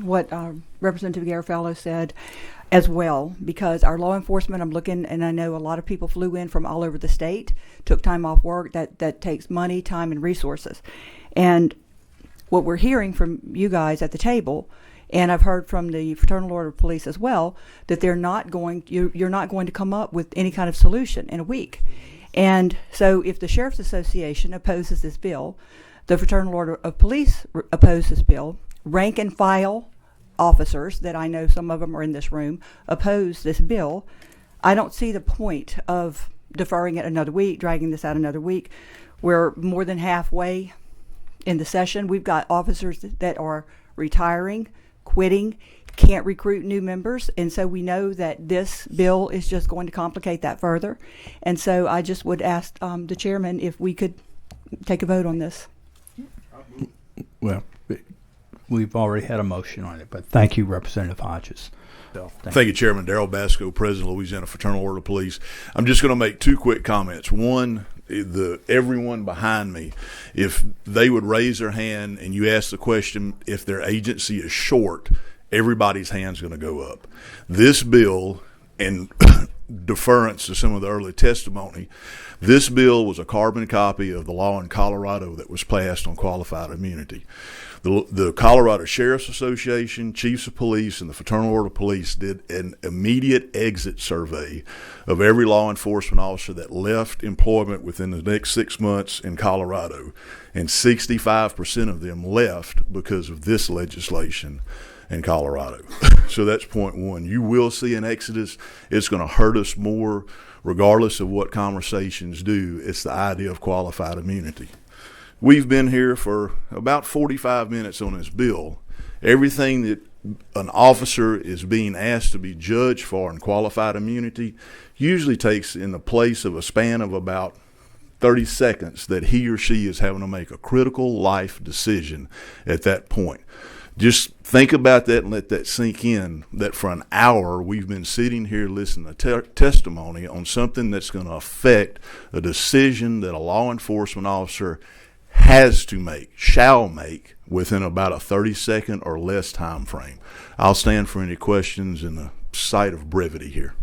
what Representative Garofalo said as well, because our law enforcement, I'm looking, and I know a lot of people flew in from all over the state, took time off work. That takes money, time, and resources. And what we're hearing from you guys at the table, and I've heard from the Fraternal Order of Police as well, that you're not going to come up with any kind of solution in a week. And so if the Sheriff's Association opposes this bill, the Fraternal Order of Police opposes this bill, rank and file officers, that I know some of them are in this room, oppose this bill, I don't see the point of deferring it another week, dragging this out another week. We're more than halfway in the session. We've got officers that are retiring, quitting, can't recruit new members, and so we know that this bill is just going to complicate that further. And so I just would ask the chairman if we could take a vote on this. Well, we've already had a motion on it, but thank you, Representative Hodges. Thank you, Chairman. Darrell Basco, President of Louisiana Fraternal Order of Police. I'm just going to make two quick comments. One, everyone behind me, if they would raise their hand and you ask the question if their agency is short, everybody's hand's going to go up. This bill, in deference to some of the early testimony, this bill was a carbon copy of the law in Colorado that was passed on qualified immunity. The Colorado Sheriff's Association, Chiefs of Police, and the Fraternal Order of Police did an immediate exit survey of every law enforcement officer that left employment within the next 6 months in Colorado, and 65% of them left because of this legislation in Colorado. So that's point one. You will see an exodus. It's going to hurt us more regardless of what conversations do. It's the idea of qualified immunity. We've been here for about 45 minutes on this bill. Everything that an officer is being asked to be judged for in qualified immunity usually takes in the place of a span of about 30 seconds that he or she is having to make a critical life decision at that point. Just think about that and let that sink in, that for an hour we've been sitting here listening to testimony on something that's going to affect a decision that a law enforcement officer has to make, shall make, within about a 30-second or less time frame. I'll stand for any questions in the sight of brevity here.